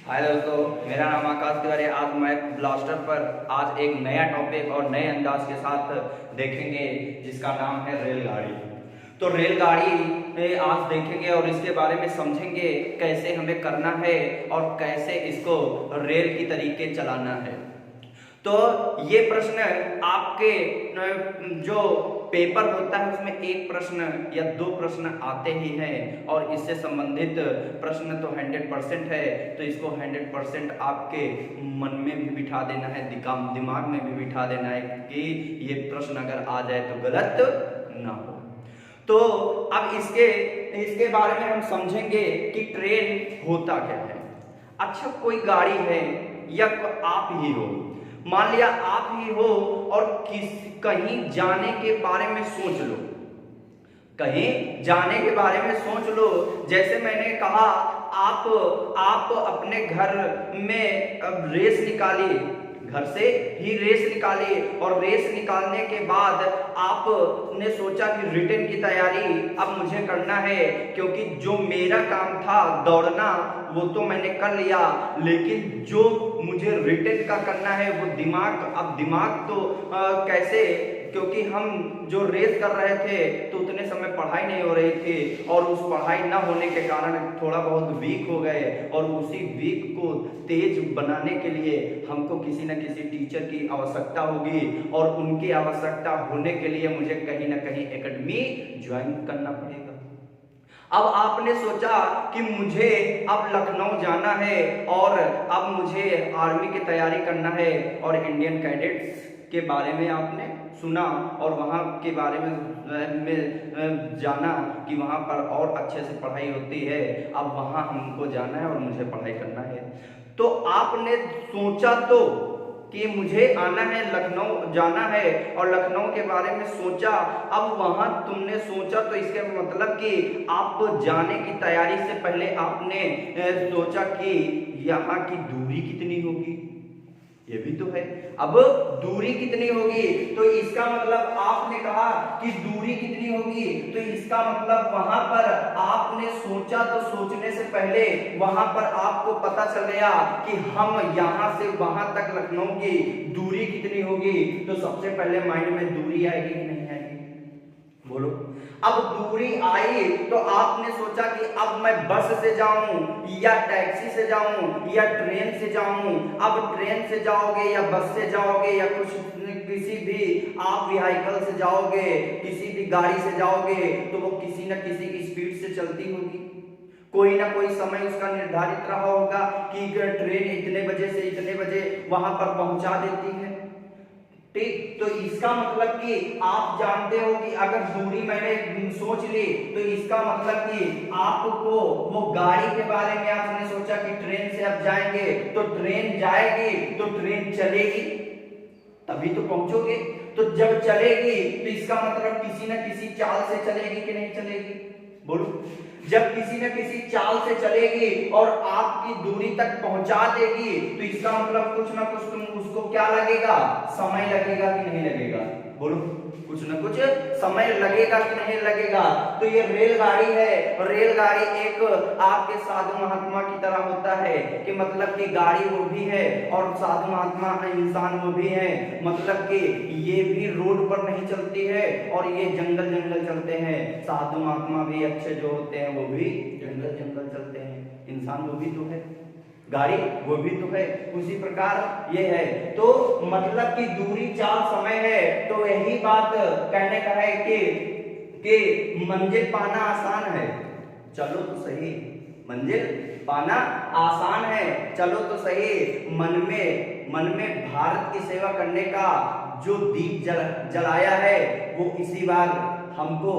हाय दोस्तों, मेरा नाम आकाश तिवारी। आज मैं ब्लास्टर पर आज एक नया टॉपिक और नए अंदाज के साथ देखेंगे जिसका नाम है रेलगाड़ी। तो रेलगाड़ी में आज देखेंगे और इसके बारे में समझेंगे कैसे हमें करना है और कैसे इसको रेल की तरीके चलाना है। तो ये प्रश्न आपके जो पेपर होता है उसमें एक प्रश्न या दो प्रश्न आते ही हैं और इससे संबंधित प्रश्न तो 100% है। तो इसको 100% आपके मन में भी बिठा देना है, दिमाग में भी बिठा देना है कि ये प्रश्न अगर आ जाए तो गलत ना हो। तो अब इसके बारे में हम समझेंगे कि ट्रेन होता क्या है। अच्छा, कोई गाड़ी है या आप ही हो, मान लिया आप ही हो और कहीं जाने के बारे में सोच लो, कहीं जाने के बारे में सोच लो। जैसे मैंने कहा, आप अपने घर में अब रेस निकाली, घर से ही रेस निकाली और रेस निकालने के बाद आपने सोचा कि रिटन की तैयारी अब मुझे करना है, क्योंकि जो मेरा काम था दौड़ना वो तो मैंने कर लिया, लेकिन जो मुझे रिटन का करना है वो दिमाग तो कैसे, क्योंकि हम जो रेस कर रहे थे तो उतने समय पढ़ाई नहीं हो रही थी और उस पढ़ाई ना होने के कारण थोड़ा बहुत वीक हो गए और उसी वीक को तेज बनाने के लिए हमको किसी न किसी टीचर की आवश्यकता होगी और उनकी आवश्यकता होने के लिए मुझे कहीं ना कहीं एकेडमी ज्वाइन करना पड़ेगा। अब आपने सोचा कि मुझे अब लखनऊ जाना है और अब मुझे आर्मी की तैयारी करना है और इंडियन कैडेट्स के बारे में आपने सुना और वहाँ के बारे में जाना कि वहाँ पर और अच्छे से पढ़ाई होती है। अब वहाँ हमको जाना है और मुझे पढ़ाई करना है। तो आपने सोचा तो कि मुझे आना है, लखनऊ जाना है और लखनऊ के बारे में सोचा। अब वहां तुमने सोचा तो इसके मतलब कि आप जाने की तैयारी से पहले आपने सोचा कि यहाँ की दूरी कितनी होगी, ये भी तो है। अब दूरी कितनी होगी तो इसका मतलब आपने कहा कि दूरी कितनी होगी, तो इसका मतलब वहां पर आपने सोचा तो सोचने से पहले वहां पर आपको पता चल गया कि हम यहां से वहां तक लखनऊ की दूरी कितनी होगी। तो सबसे पहले माइंड में दूरी आएगी कि नहीं आएगी, बोलो। अब दूरी आई तो आपने सोचा कि अब मैं बस से जाऊं या टैक्सी से जाऊं या ट्रेन से जाऊं। अब ट्रेन से जाओगे या बस से जाओगे या किसी भी आप व्हीकल से जाओगे, किसी भी गाड़ी से जाओगे तो वो किसी न किसी की स्पीड से चलती होगी। कोई ना कोई समय उसका निर्धारित रहा होगा कि ट्रेन इतने बजे से इतने बजे वहां पर पहुंचा देती है। ठीक, तो इसका मतलब कि आप जानते हो कि अगर दूरी मैंने सोच ली तो इसका मतलब कि आपको वो गाड़ी के बारे में आपने सोचा कि ट्रेन से आप जाएंगे तो ट्रेन जाएगी तो ट्रेन चलेगी तभी तो पहुंचोगे। तो जब चलेगी तो इसका मतलब किसी न किसी चाल से चलेगी कि नहीं चलेगी, बोलो। जब किसी न किसी चाल से चलेगी और आपकी दूरी तक पहुंचा देगी तो इसका मतलब कुछ ना कुछ तुम उसको क्या लगेगा, समय लगेगा कि नहीं लगेगा, बोलो। कुछ ना कुछ समय लगेगा कि नहीं लगेगा। तो ये रेलगाड़ी है और रेलगाड़ी एक आपके साधु महात्मा की तरह होता है कि मतलब कि गाड़ी वो भी है और साधु महात्मा इंसान वो भी है। मतलब कि ये भी रोड पर नहीं चलती है और ये जंगल जंगल चलते हैं। साधु महात्मा भी अच्छे जो होते हैं वो भी जंगल जंगल चलते हैं। इंसान वो भी तो है, गाड़ी वो भी तो है, उसी प्रकार ये है। तो मतलब कि दूरी चाल समय है। तो यही बात कहने का है कि मंजिल पाना आसान है, चलो तो सही। मंजिल पाना आसान है, चलो तो सही। मन में भारत की सेवा करने का जो दीप जलाया है वो इसी बार हमको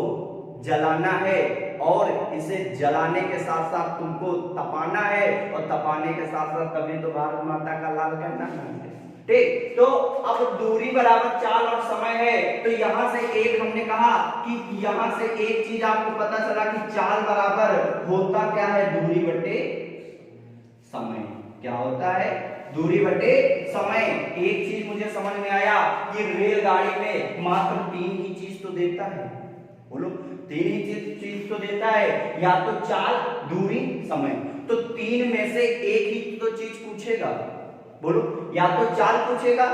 जलाना है और इसे जलाने के साथ साथ तुमको तपाना है और तपाने के साथ साथ कभी तो भारत माता का लाल कहना है। ठीक, तो अब दूरी बराबर चाल और समय है। तो यहां से एक हमने कहा कि यहां से एक चीज आपको पता चला कि चाल बराबर होता क्या है, दूरी बटे समय। क्या होता है, दूरी बटे समय। एक चीज मुझे समझ में आया कि रेलगाड़ी में मात्र तीन ही चीज तो देता है, बोलो। तीन ही चीज तो देता है, या तो चाल, दूरी, समय। तो तीन में से एक ही तो चीज पूछेगा, बोलो, या तो चाल पूछेगा,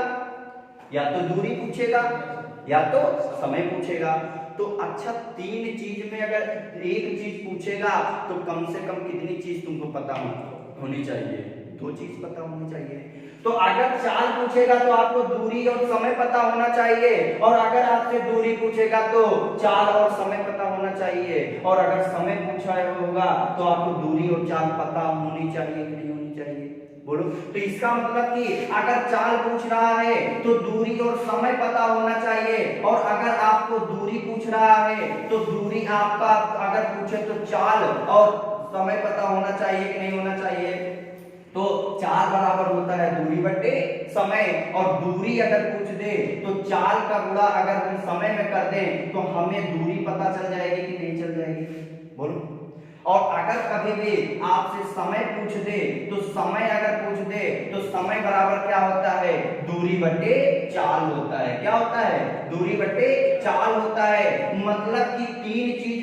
या तो दूरी पूछेगा, या तो समय पूछेगा। तो अच्छा, तीन चीज में अगर एक चीज पूछेगा तो कम से कम कितनी चीज तुमको पता होनी चाहिए? दो चीज पता होनी चाहिए। तो अगर चाल पूछेगा तो आपको दूरी और समय पता होना चाहिए, और अगर आपसे दूरी पूछेगा तो चाल और समय पता होना चाहिए, और अगर समय पूछा होगा तो आपको दूरी और चाल पता होनी चाहिए कि नहीं होनी चाहिए? बोलो। तो इसका मतलब कि अगर चाल पूछ रहा है तो दूरी और समय पता होना चाहिए, और अगर आपको दूरी पूछ रहा है तो दूरी आपका अगर पूछे तो चाल और समय पता होना चाहिए कि नहीं होना चाहिए? तो चाल बराबर होता है दूरी बटे समय, और दूरी अगर पूछ दे तो चाल का गुणा अगर हम समय में कर दें तो हमें दूरी पता चल जाएगी कि नहीं चल जाएगी? बोलो। और अगर कभी भी आपसे समय पूछ दे तो समय अगर पूछ दे तो समय बराबर क्या होता है? दूरी बटे चाल होता है। क्या होता है? दूरी बटे चाल होता है। मतलब कि तीन चीज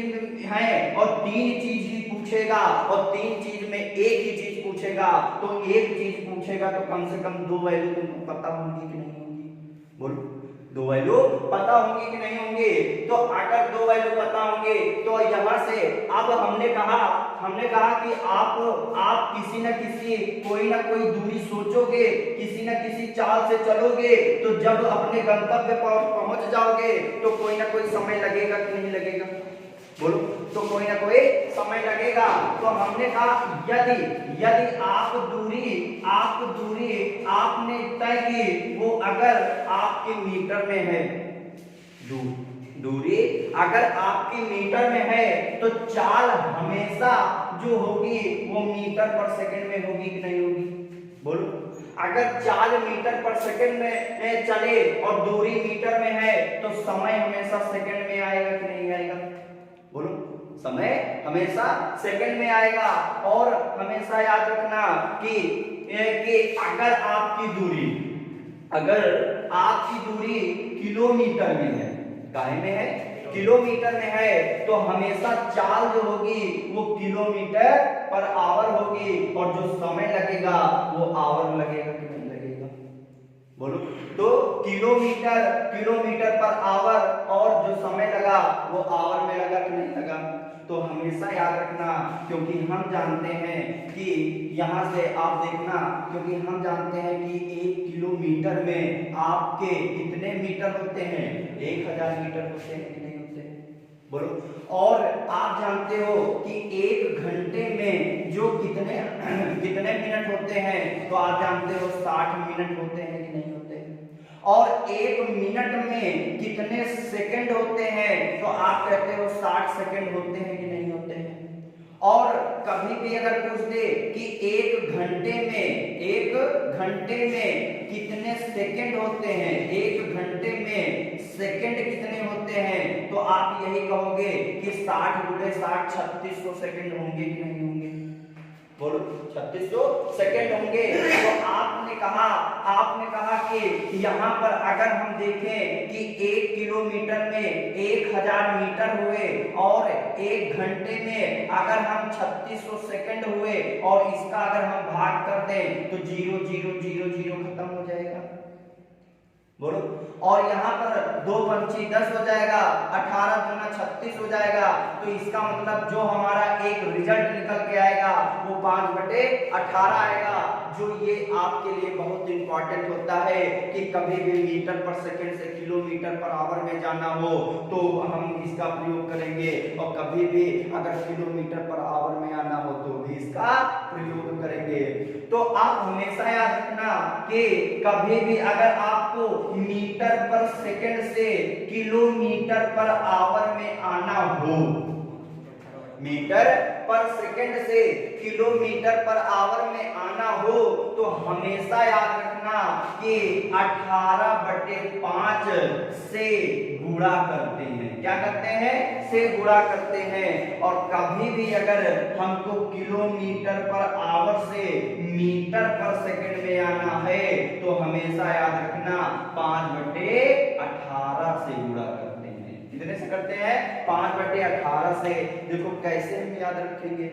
है और तीन चीज ही पूछेगा, और तीन चीज में एक ही चीज पूछेगा। तो एक चीज पूछेगा तो कम से कम दो वैल्यू तुमको पता होंगी कि नहीं होंगी? बोलो, दो वैल्यू पता होंगी कि नहीं होंगी? तो अगर दो वैल्यू पता होंगे तो यहां से अब हमने कहा कि आप किसी न किसी कोई ना कोई दूरी सोचोगे, किसी न किसी चाल से चलोगे, तो जब अपने गंतव्य पर पहुंच जाओगे तो कोई ना कोई समय लगेगा कि नहीं लगेगा? बोलो। तो कोई ना कोई समय लगेगा। तो हमने कहा यदि आप दूरी आपने तय की, वो अगर आपके मीटर में है, दूरी अगर आपके मीटर में है तो चाल हमेशा जो होगी वो मीटर पर सेकंड में होगी कि नहीं होगी? बोलो। अगर चाल मीटर पर सेकंड में चले और दूरी मीटर में है तो समय हमेशा सेकंड में आएगा कि नहीं आएगा? बोलो। समय हमेशा सेकंड में आएगा। और हमेशा याद रखना कि अगर आपकी दूरी किलोमीटर में है, काहे में है? किलोमीटर में है, तो हमेशा चाल जो होगी वो किलोमीटर पर आवर होगी, और जो समय लगेगा वो आवर लगेगा कि नहीं लगेगा? बोलो। तो किलोमीटर पर आवर, और जो समय लगा वो आवर में लगा कि नहीं लगा? तो हमेशा याद रखना, क्योंकि हम जानते हैं कि यहां से आप देखना, क्योंकि हम जानते हैं कि 1 किलोमीटर में आपके कितने मीटर होते हैं? 1000 मीटर होते हैं कि नहीं होते हैं? बोलो। और आप जानते हो कि 1 घंटे में जो कितने मिनट होते हैं? तो आप जानते हो 60 मिनट होते हैं कि नहीं होते हैं? और 1 मिनट में कितने सेकंड होते हैं? तो आप कहते हो 60 सेकंड होते हैं कि नहीं होते हैं? और कभी भी अगर पूछ दे कि 1 घंटे में कितने सेकंड होते हैं, 1 घंटे में सेकंड कितने होते हैं, तो आप यही कहोगे कि 60 गुणे 60 3600 सेकंड होंगे कि नहीं होंगे? बोलो। 3600 सेकंड होंगे। तो आपने कहा कि यहाँ पर अगर हम देखें कि 1 किलोमीटर में 1000 मीटर हुए, और 1 घंटे में अगर हम 3600 सेकंड हुए, और इसका अगर हम भाग कर दें तो 0 0 0 0 खत्म हो जाएगा। बोलो। और यहाँ पर 2 पंची 10 हो जाएगा, 18 दूना 36 हो जाएगा। तो इसका मतलब जो हमारा एक रिजल्ट निकल के आएगा वो 5/18 आएगा, जो ये आपके लिए बहुत इंपॉर्टेंट होता है कि कभी भी मीटर पर सेकंड से किलोमीटर पर आवर में जाना हो तो हम इसका प्रयोग करेंगे, और कभी भी अगर किलोमीटर पर आवर में आना हो तो भी इसका प्रयोग करेंगे। तो आप हमेशा याद रखना कि कभी भी अगर आपको मीटर पर सेकंड से किलोमीटर पर आवर में आना हो, मीटर पर सेकंड से किलोमीटर पर आवर में आना हो, तो हमेशा याद रखना कि 18/5 से गुणा करते हैं। क्या करते हैं? से गुणा करते हैं। और कभी भी अगर हमको किलोमीटर पर आवर से मीटर पर सेकंड में आना है तो हमेशा याद रखना 5/18 से गुणा करते हैं। कितने से करते हैं? 5/18 से। देखो कैसे हम याद रखेंगे।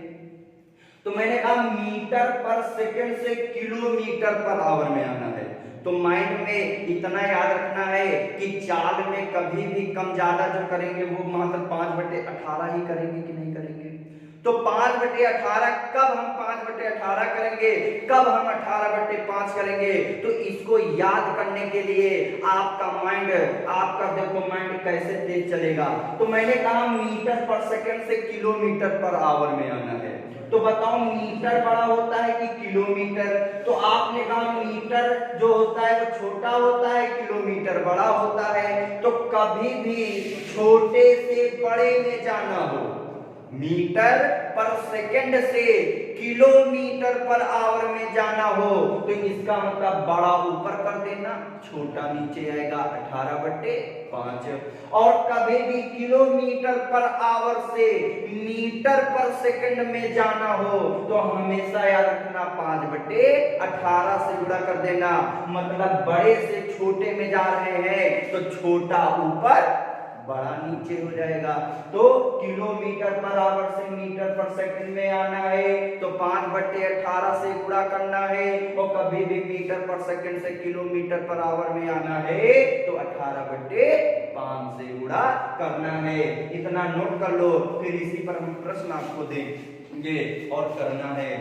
तो मैंने कहा मीटर पर सेकंड से किलोमीटर पर आवर में आना है। तो माइंड में इतना याद रखना है कि चाल में कभी भी कम ज्यादा जो करेंगे वो मात्र 5/18 ही करेंगे कि नहीं करेंगे। तो 5/18 कब हम 5/18 करेंगे, कब हम 18/5 करेंगे। तो इसको याद करने के लिए आपका माइंड, आपका देखो माइंड कैसे तेज चलेगा। तो मैंने कहा मीटर पर सेकंड से किलोमीटर पर आवर में आना है। तो बताओ मीटर बड़ा होता है कि किलोमीटर। तो आपने कहा मीटर जो होता है वो छोटा होता है, किलोमीटर बड़ा होता है। तो कभी भी छोटे से बड़े में जाना हो, मीटर पर सेकंड से किलोमीटर पर आवर में जाना हो, तो इसका मतलब बड़ा ऊपर कर देना, छोटा नीचे आएगा 18/5। और कभी भी किलोमीटर पर आवर से मीटर पर सेकंड में जाना हो तो हमेशा याद रखना 5/18 से गुणा कर देना। मतलब बड़े से छोटे में जा रहे हैं तो छोटा ऊपर बड़ा नीचे हो जाएगा। तो किलोमीटर पर आवर से मीटर पर सेकंड में आना है तो 5/18 से गुणा करना है। और कभी भी मीटर पर सेकंड से किलोमीटर पर आवर में आना है तो 18/5 से गुणा करना है। इतना नोट कर लो, फिर इसी पर हम प्रश्न आपको देंगे और करना है।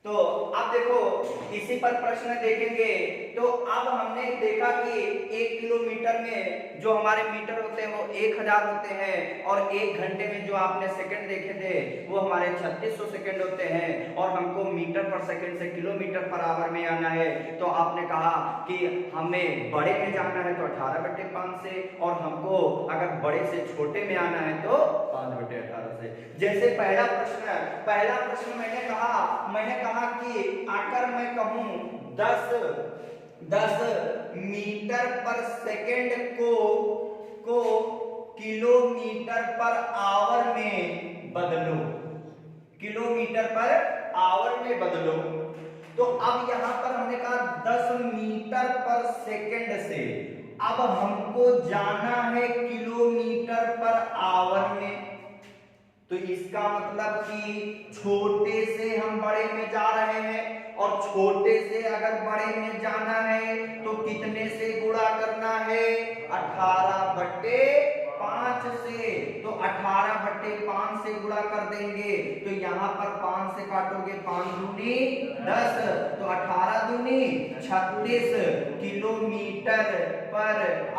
तो अब देखो इसी पर प्रश्न देखेंगे। तो अब हमने देखा कि 1 किलोमीटर में जो हमारे मीटर होते हैं वो 1000 होते हैं, और 1 घंटे में जो आपने सेकंड देखे थे वो हमारे 3600 सेकंड होते हैं। और हमको मीटर पर सेकंड से किलोमीटर पर आवर में आना है। तो आपने कहा कि हमें बड़े में जाना है तो 18/5 से, और हमको अगर बड़े से छोटे में आना है तो 5/18 से। जैसे पहला प्रश्न मैंने कहा कि अगर मैं कहूं 10 मीटर पर सेकंड को किलोमीटर पर आवर में बदलो, किलोमीटर पर आवर में बदलो। तो अब यहां पर हमने कहा 10 मीटर पर सेकंड से अब हमको जाना है किलोमीटर पर आवर में। तो इसका मतलब कि छोटे से हम बड़े में जा रहे हैं, और छोटे से अगर बड़े में जाना है तो कितने से गुणा करना है, 18/5 से। तो 18/5 से गुणा कर देंगे तो यहाँ पर 5 से काटोगे 5 दूनी 10, तो 18 दूनी 36 किलोमीटर पर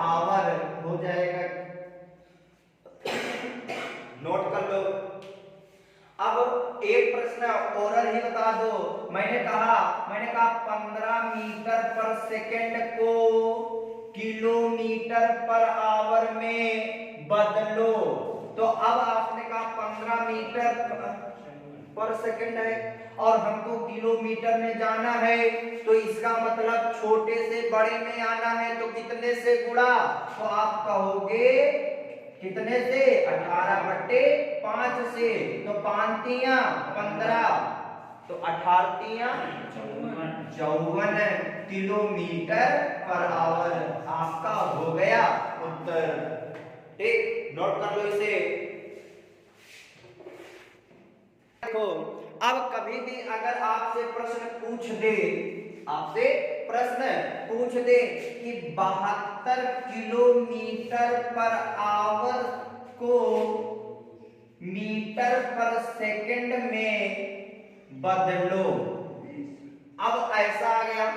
आवर हो जाएगा। नोट कर लो। अब एक प्रश्न ओरल ही बता दो। मैंने कहा 15 मीटर पर सेकंड को किलोमीटर पर आवर में बदलो। तो अब आपने कहा 15 मीटर पर सेकंड है और हमको किलोमीटर में जाना है, तो इसका मतलब छोटे से बड़े में आना है तो कितने से गुणा। तो आप कहोगे कितने से, 18/5 से। तो 5 तियां 15, तो 18 तियां 54 किलोमीटर पर आवर आपका हो गया उत्तर। ठीक, नोट कर लो इसे। देखो अब कभी भी अगर आपसे प्रश्न पूछ दे कि 72 किलोमीटर पर आवर को मीटर पर सेकंड में बदलो। अब ऐसा आ गया,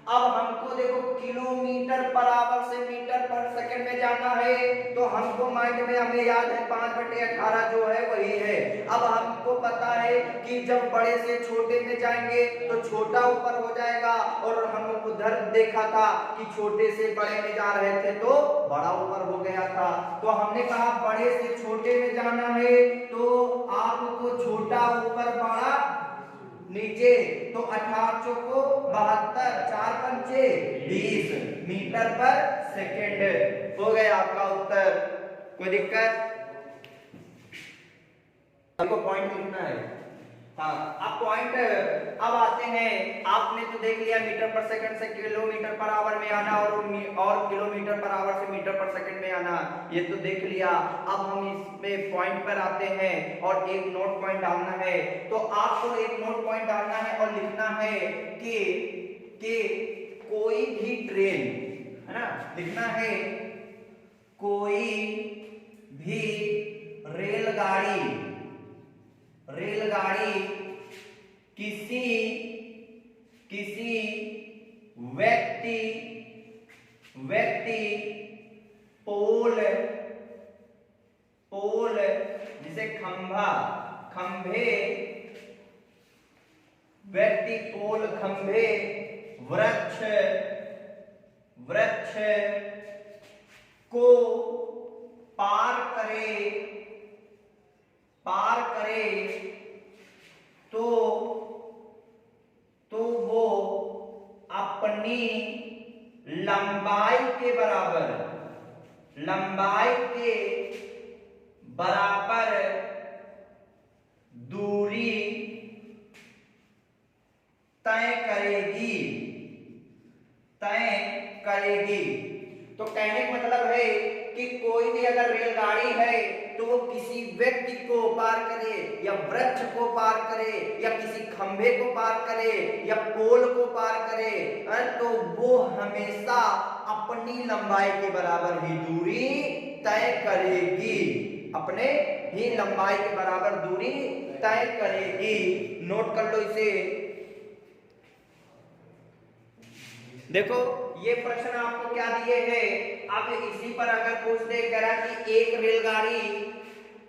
अब हमको देखो किलोमीटर पर आवर से मीटर पर सेकंड में जाना है, तो हमको माइंड में हमें याद है 5/18 जो है वही है। अब हमको पता है कि जब बड़े से छोटे में जाएंगे तो छोटा ऊपर हो जाएगा, और हम उधर देखा था कि छोटे से बड़े में जा रहे थे तो बड़ा ऊपर हो गया था। तो हमने कहा बड़े से छोटे में जाना है तो आपको छोटा ऊपर बड़ा नीचे, तो 18 चौको 72, 4 पंचे 20 मीटर पर सेकंड हो गया आपका उत्तर। कोई दिक्कत? आपको पॉइंट लिखना है। हाँ, आपको पॉइंट अब आते हैं, आपने तो देख लिया मीटर पर सेकंड से किलोमीटर पर आवर में आना और किलोमीटर पर आवर से मीटर पर सेकंड में आना, ये तो देख लिया। अब हम इसमें पॉइंट पर आते हैं और एक नोट पॉइंट डालना है। तो आपको एक नोट पॉइंट डालना है और लिखना है कि कोई भी ट्रेन, है ना, लिखना है कोई भी रेलगाड़ी किसी व्यक्ति पोल जिसे खंभे व्यक्ति पोल खंभे वृक्ष को पार करे तो वो अपनी लंबाई के बराबर दूरी तय करेगी। तो कहने का मतलब है कि कोई भी अगर रेलगाड़ी है तो वो किसी व्यक्ति को पार करे या वृक्ष को पार करे या किसी खंभे को पार करे या पोल को पार करे, तो वो हमेशा अपनी लंबाई के बराबर ही दूरी तय करेगी, अपने ही लंबाई के बराबर दूरी तय करेगी। नोट कर लो इसे। देखो ये प्रश्न आपको क्या दिए हैं, अब इसी पर अगर पूछ दे, कह रहा कि एक रेलगाड़ी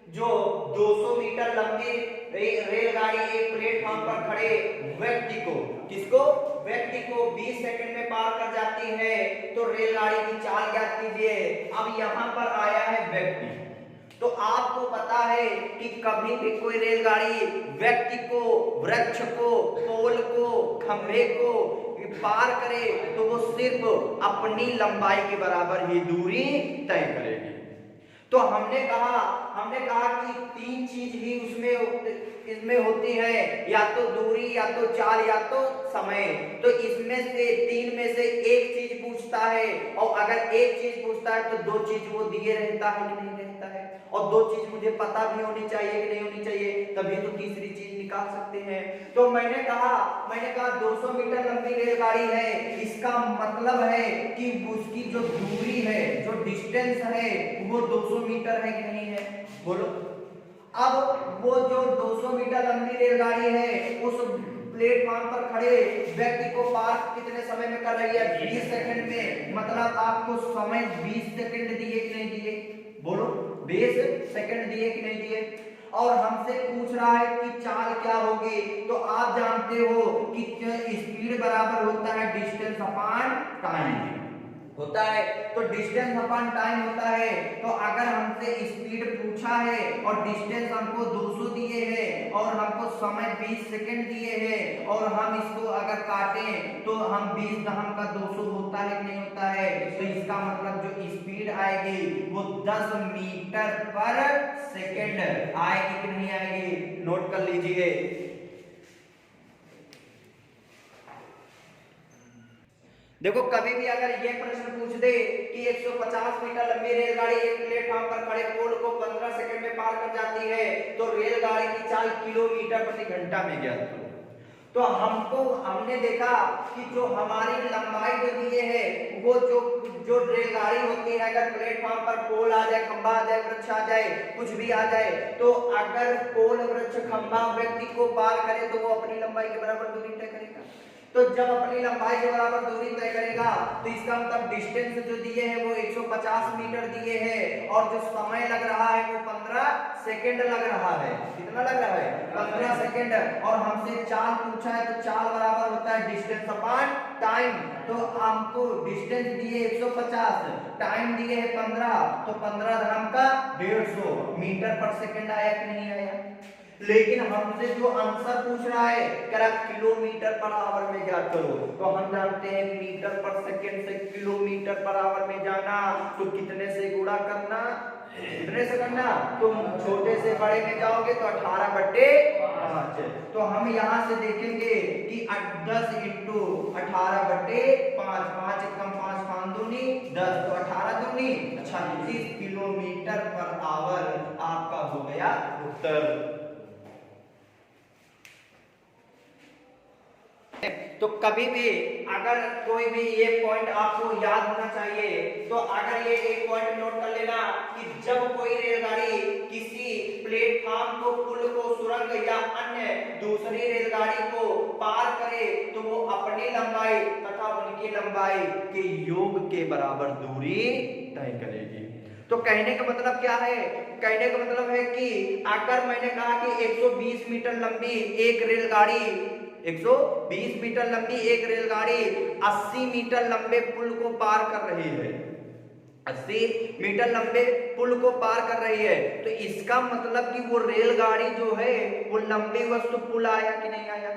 जो 200 मीटर लंबी रेलगाड़ी एक प्लेटफॉर्म पर खड़े व्यक्ति को 20 सेकंड में पार कर जाती है, तो रेलगाड़ी की चाल ज्ञात कीजिए। अब यहाँ पर आया है व्यक्ति, तो आपको पता है कि कभी भी कोई रेलगाड़ी व्यक्ति को, वृक्ष को, पोल को, खंभे को पार करे तो वो सिर्फ अपनी लंबाई के बराबर ही दूरी तय करेगी। तो हमने कहा कि तीन चीज ही इसमें होती है, या तो दूरी, या तो चाल, या तो समय। तो इसमें से तीन में से एक चीज पूछता है, और अगर एक चीज पूछता है तो दो चीज वो दिए रहता है कि नहीं रहता है, और दो चीज मुझे पता भी होनी चाहिए कि नहीं होनी चाहिए, तभी तो तीसरी चीज निकाल सकते हैं। तो मैंने कहा 200 मीटर लंबी रेलगाड़ी है, इसका मतलब है कि उसकी जो दूरी है, जो डिस्टेंस है, वो 200 मीटर है कि नहीं है, बोलो। अब वो जो 200 मीटर लंबी रेलगाड़ी है, उस प्लेटफॉर्म पर खड़े व्यक्ति को पार कितने समय में कर रही है, 20 सेकंड में। मतलब आपको समय 20 सेकंड दिए कि नहीं दिए, बोलो, 20 सेकंड दिए कि नहीं दिए। और हमसे पूछ रहा है कि चाल क्या होगी, तो आप जानते हो कि स्पीड बराबर होता है डिस्टेंस अपॉन टाइम होता है। तो डिस्टेंस अपॉन टाइम होता है। तो अगर हमसे स्पीड पूछा है और डिस्टेंस हमको 200 दिए हैं और हमको समय 20 सेकंड दिए हैं, और हम इसको अगर काटें तो हम 20 दहम का 200 होता है कि नहीं होता है, तो इसका मतलब जो स्पीड आएगी वो 10 मीटर पर सेकंड आएगी कि नहीं आएगी, नोट कर लीजिए। देखो कभी भी अगर ये प्रश्न पूछ दे कि 150 मीटर लंबी रेलगाड़ी एक प्लेटफॉर्म पर खड़े पोल को 15 सेकंड में पार कर जाती है, तो रेलगाड़ी की चाल किलोमीटर प्रति घंटा में ज्ञात करो। तो हमने देखा कि जो हमारी लंबाई जो दिए है, वो जो रेलगाड़ी होती है, अगर प्लेटफॉर्म पर पोल आ जाए, खंभा आ जाए, वृक्ष आ जाए, कुछ भी आ जाए, तो अगर पोल, वृक्ष, खंभा व्यक्ति को पार करे तो वो अपनी लंबाई के बराबर दूरी तय करेगा। तो जब अपनी लंबाई के बराबर दूरी तय करेगा, तो इसका मतलब डिस्टेंस जो दिए है वो 150 मीटर दिए है, और जो समय लग रहा है वो 15 सेकंड लग रहा है। कितना लग रहा है, 15 सेकंड। और हमसे चाल पूछा है, तो चाल बराबर होता है डिस्टेंस अपॉन टाइम। तो हमको डिस्टेंस दिए 150, टाइम दिए है 15, तो 15 धर्म का 150 मीटर पर सेकंड आया कि नहीं आया। लेकिन हमसे जो आंसर पूछ रहा है, कह रहा किलोमीटर पर आवर में ज्ञात करो, तो हम जानते हैं मीटर पर सेकंड से किलोमीटर पर आवर में जाना, तो कितने से गुणा करना, कितने से करना, तुम छोटे से बड़े में जाओगे तो 18/18 5। तो हम यहाँ से देखेंगे कि 10 इंटू 18/5, 5 एकम 5, 5 दूनी 10, तो 18 दूनी 36 किलोमीटर पर आवर आपका हो गया उत्तर। तो कभी भी अगर कोई भी ये पॉइंट आपको याद होना चाहिए, तो अगर ये एक पॉइंट नोट कर लेना कि जब कोई रेलगाड़ी किसी प्लेटफॉर्म को, पुल को, सुरंग या अन्य दूसरी रेलगाड़ी को पार करे तो वो अपनी लंबाई तथा उनकी लंबाई के योग के बराबर दूरी तय करेगी। तो कहने का मतलब क्या है? कहने का मतलब है कि अगर मैंने कहा कि 120 मीटर लंबी एक रेलगाड़ी 120 मीटर लंबी एक रेलगाड़ी 80 मीटर लंबे पुल को पार कर रही है, 80 मीटर लंबे पुल को पार कर रही है, तो इसका मतलब कि वो रेलगाड़ी जो है वो लंबी वस्तु पुल आया कि नहीं आया?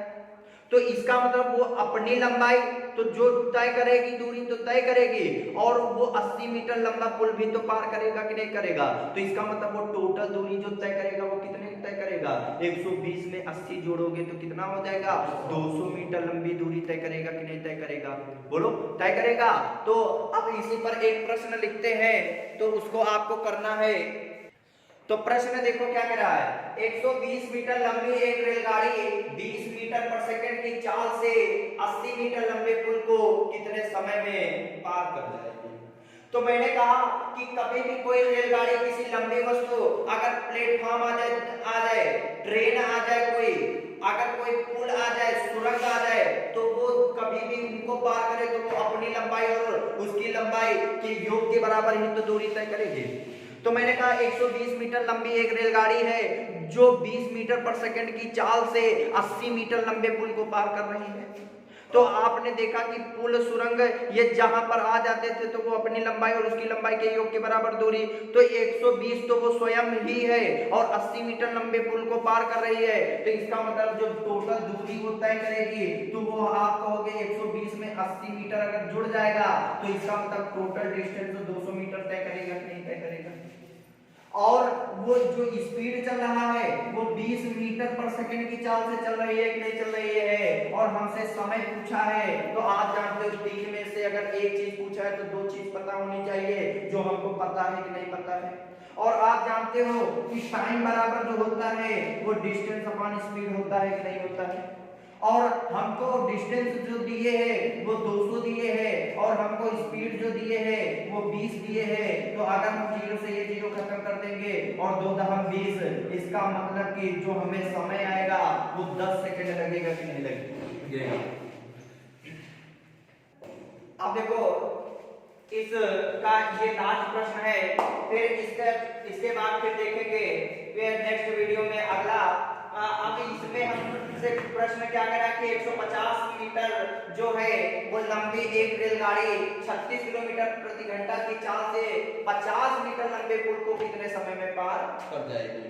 तो इसका मतलब वो अपनी लंबाई तो जो तय करेगी दूरी तो तय करेगी, और वो 80 मीटर लंबा पुल भी तो पार करेगा कि नहीं करेगा? तो इसका मतलब वो टोटल दूरी जो तय करेगा वो कितने तय करेगा? 120 में 80 जोड़ोगे तो कितना हो जाएगा? 200 मीटर लंबी दूरी तय करेगा कि नहीं तय करेगा? बोलो, तय करेगा। तो अब इसी पर एक प्रश्न लिखते हैं, तो उसको आपको करना है। तो प्रश्न देखो क्या कह रहा है, 120 मीटर लंबी एक रेलगाड़ी 20 मीटर पर सेकंड की चाल से 80 मीटर लंबे पुल को कितने समय में पार कर जाएगी? तो मैंने कहा कि कभी भी कोई रेलगाड़ी किसी लंबी वस्तु, अगर प्लेटफॉर्म आ जाए, ट्रेन आ जाए, कोई अगर कोई पुल आ जाए, सुरंग आ जाए, तो वो कभी भी उनको पार करे तो वो अपनी लंबाई और उसकी लंबाई के योग के बराबर ही तो दूरी तय करेगी। तो मैंने कहा 120 मीटर लंबी एक रेलगाड़ी है जो 20 मीटर पर सेकंड की चाल से 80 मीटर लंबे पुल को पार कर रही है। तो आपने देखा कि पुल, सुरंग ये जहां पर आ जाते थे तो वो अपनी लंबाई और उसकी लंबाई के योग के बराबर दूरी, तो 120 तो वो स्वयं ही है और 80 मीटर लंबे पुल को पार कर रही है। तो इसका मतलब जो टोटल दूरी वो तय करेगी तो वो आप कहोगे 120 में 80 मीटर अगर जुड़ जाएगा तो इसका मतलब टोटल डिस्टेंस 200 मीटर तय करेगा कि नहीं तय करेगा? और वो जो स्पीड चल रहा है वो 20 मीटर पर सेकंड की चाल से चल रही है कि नहीं चल रही है, और हमसे समय पूछा है। तो आप जानते हो 3 में से अगर एक चीज पूछा है तो 2 चीज पता होनी चाहिए जो हमको पता है कि नहीं पता है। और आप जानते हो कि टाइम बराबर जो होता है वो डिस्टेंस अपॉन स्पीड होता है कि नहीं होता है। और हमको डिस्टेंस जो दिए है वो 200 दिए है और हमको स्पीड जो दिए है वो 20 दिए है। तो अगर हम 0 से ये 0 खत्म कर देंगे और 2 दहम 20, इसका मतलब कि जो हमें समय आएगा वो 10 सेकंड लगेगा कि नहीं लगेगा? अब देखो इसका ये लास्ट प्रश्न है, फिर इसके बाद फिर देखेंगे फिर नेक्स्ट वीडियो में अगला। अब इसमें हमसे प्रश्न क्या करा कि 150 मीटर जो है वो लंबी एक रेलगाड़ी 36 किलोमीटर प्रति घंटा की चाल से 50 मीटर लंबे पुल को कितने समय में पार कर जाएगी?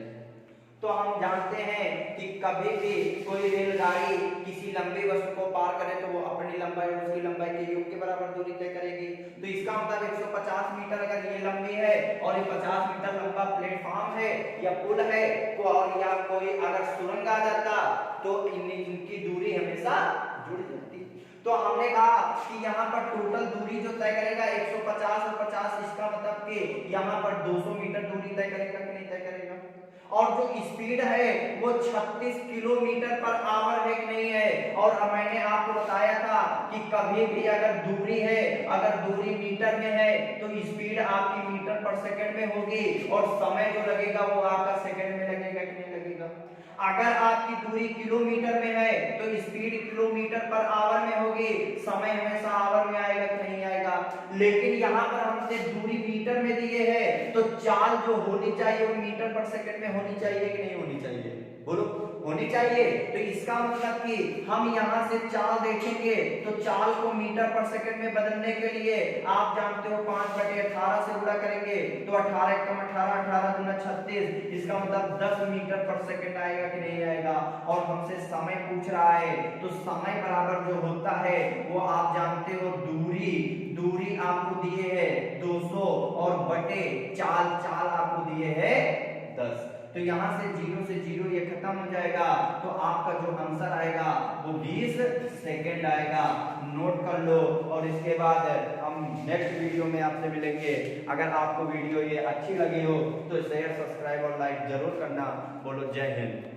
तो हम जानते हैं कि कभी भी कोई रेलगाड़ी किसी लंबी वस्तु को पार करे तो वो अपनी लंबाई और उसकी लंबाई के योग के बराबर दूरी तय करेगी। तो इसका मतलब 150 मीटर अगर ये लंबी है और ये 50 मीटर लंबा प्लेटफॉर्म है या पुल है, तो और या कोई अगर सुरंग आ जाता तो इनकी दूरी हमेशा जुड़ जाती। तो हमने कहा कि यहाँ पर टोटल दूरी जो तय करेगा 150 और 50, इसका मतलब कि यहाँ पर 200 मीटर दूरी तय करेगा कि नहीं तय करेगा? और जो स्पीड है वो 36 किलोमीटर पर आवर है कि नहीं है? और मैंने आपको बताया था कि कभी भी अगर दूरी है, अगर दूरी मीटर में है तो स्पीड आपकी मीटर पर सेकंड में होगी और समय जो लगेगा वो आपका सेकंड में लगेगा कि नहीं लगेगा? अगर आपकी दूरी किलोमीटर में है तो स्पीड किलोमीटर पर आवर में होगी, समय हमेशा आवर में आएगा कि नहीं आएगा? लेकिन यहाँ पर हमसे दूरी मीटर में दिए है तो चाल जो होनी चाहिए वो मीटर पर सेकंड में होनी चाहिए कि नहीं होनी चाहिए? बोलो, होनी चाहिए। तो इसका मतलब कि हम यहाँ से चाल देखेंगे तो चाल को मीटर पर सेकंड में बदलने के लिए आप जानते हो 5/18 से गुणा करेंगे तो 18 कम 18, 18 दूना 36, इसका मतलब 10 मीटर पर सेकंड आएगा कि नहीं आएगा? और हमसे समय पूछ रहा है तो समय बराबर जो होता है वो आप जानते हो दूरी आपको दिए है 200 और बटे चाल आपको दिए है 10। तो यहाँ से 0 ये खत्म हो जाएगा, तो आपका जो आंसर आएगा वो 20 सेकेंड आएगा। नोट कर लो, और इसके बाद हम नेक्स्ट वीडियो में आपसे मिलेंगे। अगर आपको वीडियो ये अच्छी लगी हो तो शेयर, सब्सक्राइब और लाइक जरूर करना। बोलो जय हिंद।